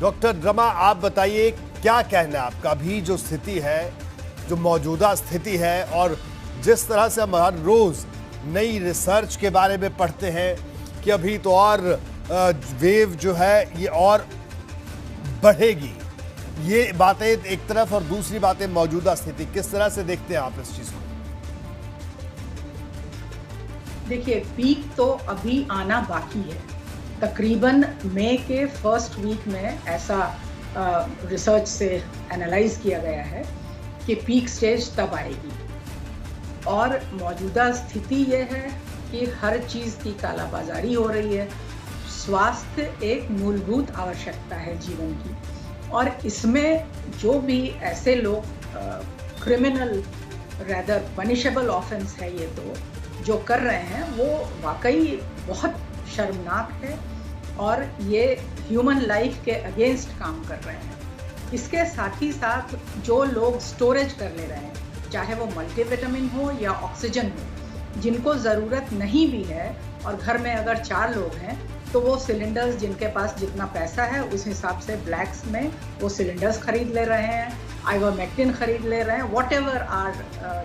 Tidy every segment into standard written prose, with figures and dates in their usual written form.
Doctor Rama, आप बताइए क्या कहना है आपका। अभी जो स्थिति है, जो मौजूदा स्थिति है, और जिस तरह से हम हर रोज नई रिसर्च के बारे में पढ़ते हैं कि अभी तो और वेव जो है ये और बढ़ेगी, ये बातें एक तरफ और दूसरी बातें मौजूदा स्थिति, किस तरह से देखते हैं आप इस चीज को? देखिए, पीक तो अभी आना बाकी है। तकरीबन मई के फर्स्ट वीक में ऐसा रिसर्च से एनालाइज किया गया है कि पीक स्टेज तब आएगी। और मौजूदा स्थिति ये है कि हर चीज़ की कालाबाजारी हो रही है। स्वास्थ्य एक मूलभूत आवश्यकता है जीवन की, और इसमें जो भी ऐसे लोग क्रिमिनल रैदर पनिशेबल ऑफेंस है ये तो जो कर रहे हैं, वो वाकई बहुत शर्मनाक है और ये ह्यूमन लाइफ के अगेंस्ट काम कर रहे हैं। इसके साथ ही साथ जो लोग स्टोरेज कर ले रहे हैं, चाहे वो मल्टीविटामिन हो या ऑक्सीजन हो, जिनको ज़रूरत नहीं भी है, और घर में अगर 4 लोग हैं तो वो सिलेंडर्स, जिनके पास जितना पैसा है उस हिसाब से ब्लैक्स में वो सिलेंडर्स खरीद ले रहे हैं, आइवरमेक्टिन खरीद ले रहे हैं, whatever are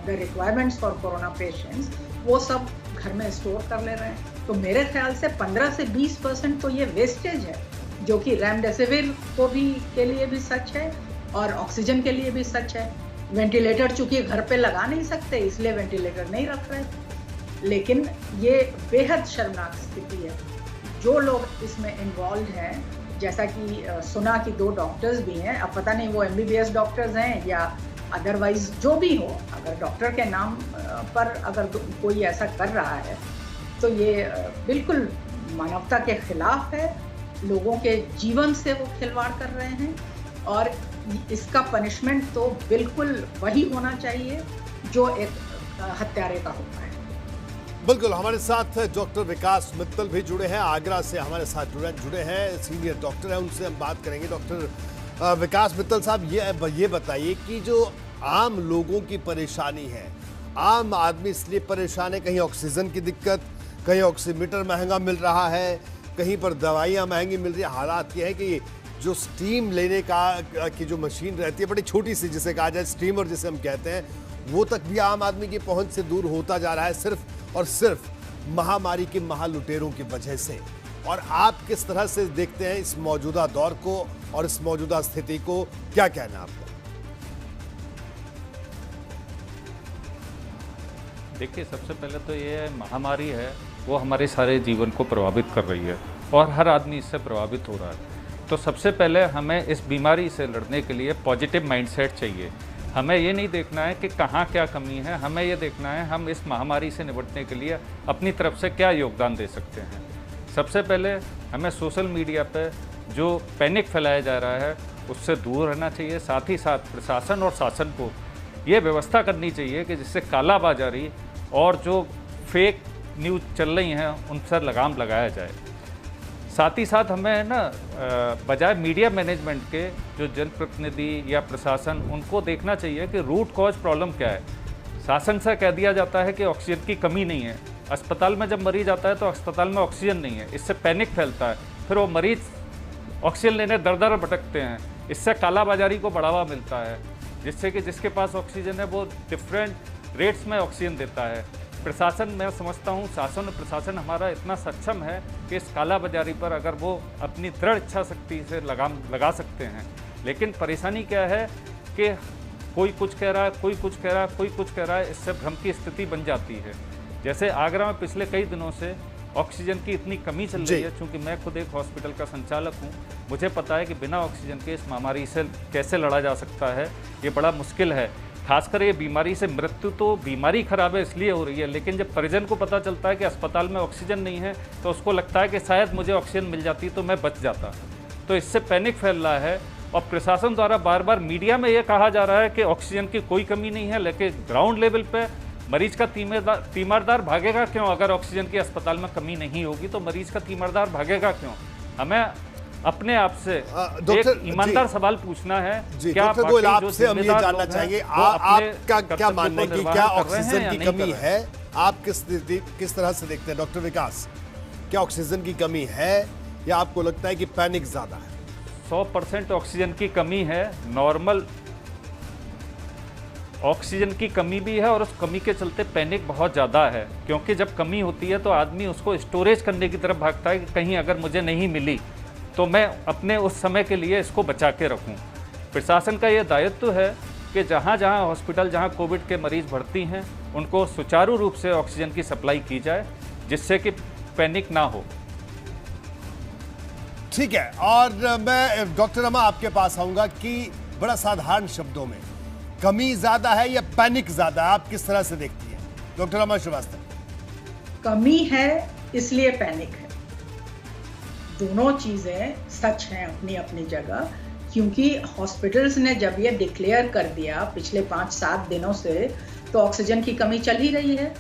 the requirements for corona patients, वो सब घर में स्टोर कर ले रहे हैं। तो मेरे ख्याल से 15 से 20% तो ये वेस्टेज है, जो कि रेमडेसिविर को भी के लिए भी सच है और ऑक्सीजन के लिए भी सच है। वेंटिलेटर चूंकि घर पे लगा नहीं सकते, इसलिए वेंटिलेटर नहीं रख रहे, लेकिन ये बेहद शर्मनाक स्थिति है। जो लोग इसमें इन्वॉल्व हैं, जैसा कि सुना कि 2 डॉक्टर्स भी हैं, अब पता नहीं वो MBBS डॉक्टर्स हैं या अदरवाइज जो भी हो, अगर डॉक्टर के नाम पर अगर कोई ऐसा कर रहा है तो ये बिल्कुल मानवता के खिलाफ है। लोगों के जीवन से वो खिलवाड़ कर रहे हैं, और इसका पनिशमेंट तो बिल्कुल वही होना चाहिए जो एक हत्यारे का होता है। बिल्कुल, हमारे साथ डॉक्टर विकास मित्तल भी जुड़े हैं, आगरा से हमारे साथ जुड़े हैं, सीनियर डॉक्टर हैं, उनसे हम बात करेंगे। डॉक्टर विकास मित्तल साहब, ये बताइए कि जो आम लोगों की परेशानी है, आम आदमी इसलिए परेशान है, कहीं ऑक्सीजन की दिक्कत, कहीं ऑक्सीमीटर महंगा मिल रहा है, कहीं पर दवाइयाँ महंगी मिल रही है। हालात ये है कि जो स्टीम लेने की जो मशीन रहती है, बड़ी छोटी सी, जिसे कहा जाए स्टीमर जिसे हम कहते हैं, वो तक भी आम आदमी की पहुंच से दूर होता जा रहा है, सिर्फ और सिर्फ महामारी के महालुटेरों की वजह से। और आप किस तरह से देखते हैं इस मौजूदा दौर को और इस मौजूदा स्थिति को, क्या कहना है आपका? देखिए, सबसे पहले तो ये महामारी है वो हमारे सारे जीवन को प्रभावित कर रही है और हर आदमी इससे प्रभावित हो रहा है। तो सबसे पहले हमें इस बीमारी से लड़ने के लिए पॉजिटिव माइंडसेट चाहिए। हमें ये नहीं देखना है कि कहाँ क्या कमी है, हमें ये देखना है हम इस महामारी से निपटने के लिए अपनी तरफ से क्या योगदान दे सकते हैं। सबसे पहले हमें सोशल मीडिया पे जो पैनिक फैलाया जा रहा है उससे दूर रहना चाहिए। साथ ही साथ प्रशासन और शासन को ये व्यवस्था करनी चाहिए कि जिससे कालाबाजारी और जो फेक न्यूज़ चल रही हैं उन पर लगाम लगाया जाए। साथ ही साथ हमें ना बजाय मीडिया मैनेजमेंट के जो जनप्रतिनिधि या प्रशासन, उनको देखना चाहिए कि रूट कॉज प्रॉब्लम क्या है। शासन से कह दिया जाता है कि ऑक्सीजन की कमी नहीं है, अस्पताल में जब मरीज आता है तो अस्पताल में ऑक्सीजन नहीं है, इससे पैनिक फैलता है, फिर वो मरीज ऑक्सीजन लेने दर दर भटकते हैं, इससे कालाबाजारी को बढ़ावा मिलता है, जिससे कि जिसके पास ऑक्सीजन है वो डिफरेंट रेट्स में ऑक्सीजन देता है। प्रशासन, मैं समझता हूँ शासन और प्रशासन हमारा इतना सक्षम है कि इस कालाबाजारी पर अगर वो अपनी दृढ़ इच्छा शक्ति से लगाम लगा सकते हैं। लेकिन परेशानी क्या है कि कोई कुछ कह रहा है, कोई कुछ कह रहा है, कोई कुछ कह रहा है, इससे भ्रम की स्थिति बन जाती है। जैसे आगरा में पिछले कई दिनों से ऑक्सीजन की इतनी कमी चल रही है, चूँकि मैं खुद एक हॉस्पिटल का संचालक हूँ, मुझे पता है कि बिना ऑक्सीजन के इस महामारी से कैसे लड़ा जा सकता है, ये बड़ा मुश्किल है। खासकर ये बीमारी से मृत्यु तो बीमारी खराब है इसलिए हो रही है, लेकिन जब परिजन को पता चलता है कि अस्पताल में ऑक्सीजन नहीं है तो उसको लगता है कि शायद मुझे ऑक्सीजन मिल जाती तो मैं बच जाता। तो इससे पैनिक फैल रहा है, और प्रशासन द्वारा बार बार मीडिया में ये कहा जा रहा है कि ऑक्सीजन की कोई कमी नहीं है, लेकिन ग्राउंड लेवल पे मरीज का तीमारदार भागेगा क्यों? अगर ऑक्सीजन की अस्पताल में कमी नहीं होगी तो मरीज का तीमारदार भागेगा क्यों? हमें अपने आप से एक ईमानदार सवाल पूछना है। क्या आपसे हम ये जानना चाहेंगे, आपका क्या मानना है कि क्या ऑक्सीजन की कमी है? आप किस तरह से देखते हैं डॉक्टर विकास? क्या ऑक्सीजन की कमी है या आपको लगता है कि पैनिक ज्यादा है? 100% ऑक्सीजन की कमी है, नॉर्मल ऑक्सीजन की कमी भी है और उस कमी के चलते पैनिक बहुत ज़्यादा है, क्योंकि जब कमी होती है तो आदमी उसको स्टोरेज करने की तरफ भागता है कि कहीं अगर मुझे नहीं मिली तो मैं अपने उस समय के लिए इसको बचा के रखूं। प्रशासन का ये दायित्व है कि जहाँ जहाँ हॉस्पिटल जहाँ कोविड के मरीज़ भर्ती हैं उनको सुचारू रूप से ऑक्सीजन की सप्लाई की जाए, जिससे कि पैनिक ना हो। ठीक है, और मैं डॉक्टर रमा आपके पास आऊंगा कि बड़ा साधारण शब्दों में कमी ज्यादा है या पैनिक ज्यादा है, आप किस तरह से देखती हैं डॉक्टर रमा श्रीवास्तव? कमी है इसलिए पैनिक है। दोनों चीजें सच हैं अपनी अपनी जगह, क्योंकि हॉस्पिटल्स ने जब ये डिक्लेयर कर दिया पिछले 5-7 दिनों से, तो ऑक्सीजन की कमी चल ही रही है।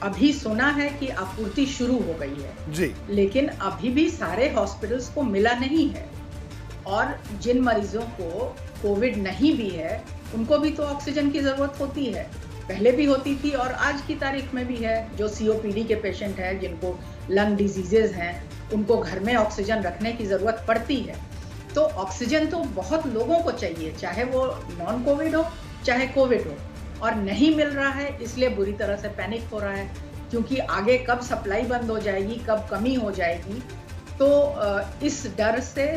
अभी सुना है कि आपूर्ति शुरू हो गई है जी, लेकिन अभी भी सारे हॉस्पिटल्स को मिला नहीं है। और जिन मरीजों को कोविड नहीं भी है उनको भी तो ऑक्सीजन की जरूरत होती है, पहले भी होती थी और आज की तारीख में भी है। जो सीओपीडी के पेशेंट हैं, जिनको लंग डिजीजेज हैं, उनको घर में ऑक्सीजन रखने की जरूरत पड़ती है। तो ऑक्सीजन तो बहुत लोगों को चाहिए, चाहे वो नॉन कोविड हो चाहे कोविड हो, और नहीं मिल रहा है इसलिए बुरी तरह से पैनिक हो रहा है, क्योंकि आगे कब सप्लाई बंद हो जाएगी, कब कमी हो जाएगी। तो इस डर से,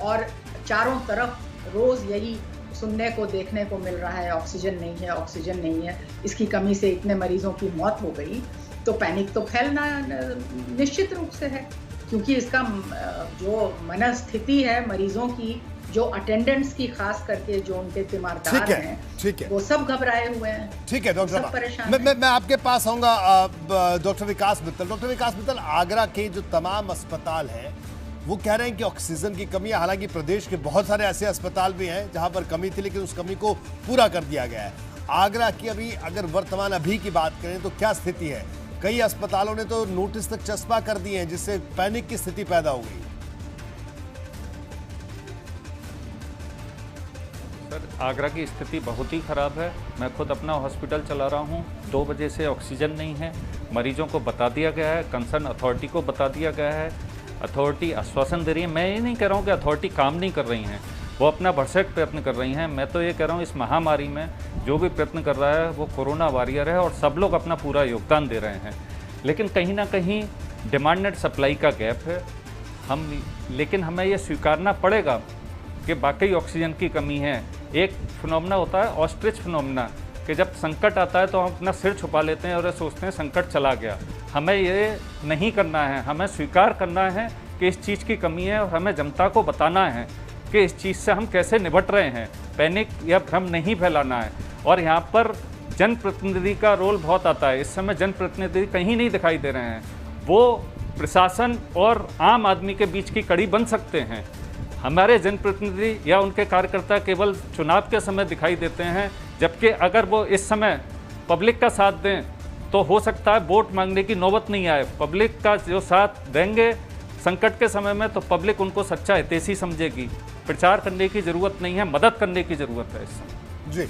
और चारों तरफ रोज यही सुनने को देखने को मिल रहा है, ऑक्सीजन नहीं है, ऑक्सीजन नहीं है, इसकी कमी से इतने मरीजों की मौत हो गई, तो पैनिक तो फैलना निश्चित रूप से है। क्योंकि इसका जो मनस्थिति है मरीजों की, जो अटेंडेंट्स की, खास करके जो उनके तीमारदार हैं, ठीक है, वो सब घबराए हुए हैं। ठीक है डॉक्टर सब परेशान मैं आपके पास आऊंगा डॉक्टर विकास मित्तल। डॉक्टर विकास मित्तल, आगरा के जो तमाम अस्पताल हैं वो कह रहे हैं कि ऑक्सीजन की कमी है। हालांकि प्रदेश के बहुत सारे ऐसे अस्पताल भी हैं जहां पर कमी थी, लेकिन उस कमी को पूरा कर दिया गया है। आगरा की अभी अगर वर्तमान अभी की बात करें तो क्या स्थिति है? कई अस्पतालों ने तो नोटिस तक चस्पा कर दिए हैं, जिससे पैनिक की स्थिति पैदा हो गई। सर, आगरा की स्थिति बहुत ही ख़राब है। मैं खुद अपना हॉस्पिटल चला रहा हूँ, 2 बजे से ऑक्सीजन नहीं है। मरीजों को बता दिया गया है, कंसर्न अथॉरिटी को बता दिया गया है, अथॉरिटी आश्वासन दे रही है। मैं ये नहीं कह रहा हूँ कि अथॉरिटी काम नहीं कर रही हैं, वो अपना भरसक प्रयत्न कर रही हैं। मैं तो ये कह रहा हूँ इस महामारी में जो भी प्रयत्न कर रहा है वो कोरोना वॉरियर है और सब लोग अपना पूरा योगदान दे रहे हैं। लेकिन कहीं ना कहीं डिमांड एंड सप्लाई का गैप है। लेकिन हमें ये स्वीकारना पड़ेगा कि वाकई ऑक्सीजन की कमी है। एक फिनोमेना होता है ऑस्ट्रिच फिनोमेना, कि जब संकट आता है तो हम अपना सिर छुपा लेते हैं और सोचते हैं संकट चला गया। हमें ये नहीं करना है, हमें स्वीकार करना है कि इस चीज़ की कमी है और हमें जनता को बताना है कि इस चीज़ से हम कैसे निपट रहे हैं। पैनिक या भ्रम नहीं फैलाना है। और यहाँ पर जनप्रतिनिधि का रोल बहुत आता है। इस समय जनप्रतिनिधि कहीं नहीं दिखाई दे रहे हैं। वो प्रशासन और आम आदमी के बीच की कड़ी बन सकते हैं। हमारे जनप्रतिनिधि या उनके कार्यकर्ता केवल चुनाव के समय दिखाई देते हैं, जबकि अगर वो इस समय पब्लिक का साथ दें तो हो सकता है वोट मांगने की नौबत नहीं आए। पब्लिक का जो साथ देंगे संकट के समय में तो पब्लिक उनको सच्चा हितैषी समझेगी। प्रचार करने की ज़रूरत नहीं है, मदद करने की ज़रूरत है इस समय। जी।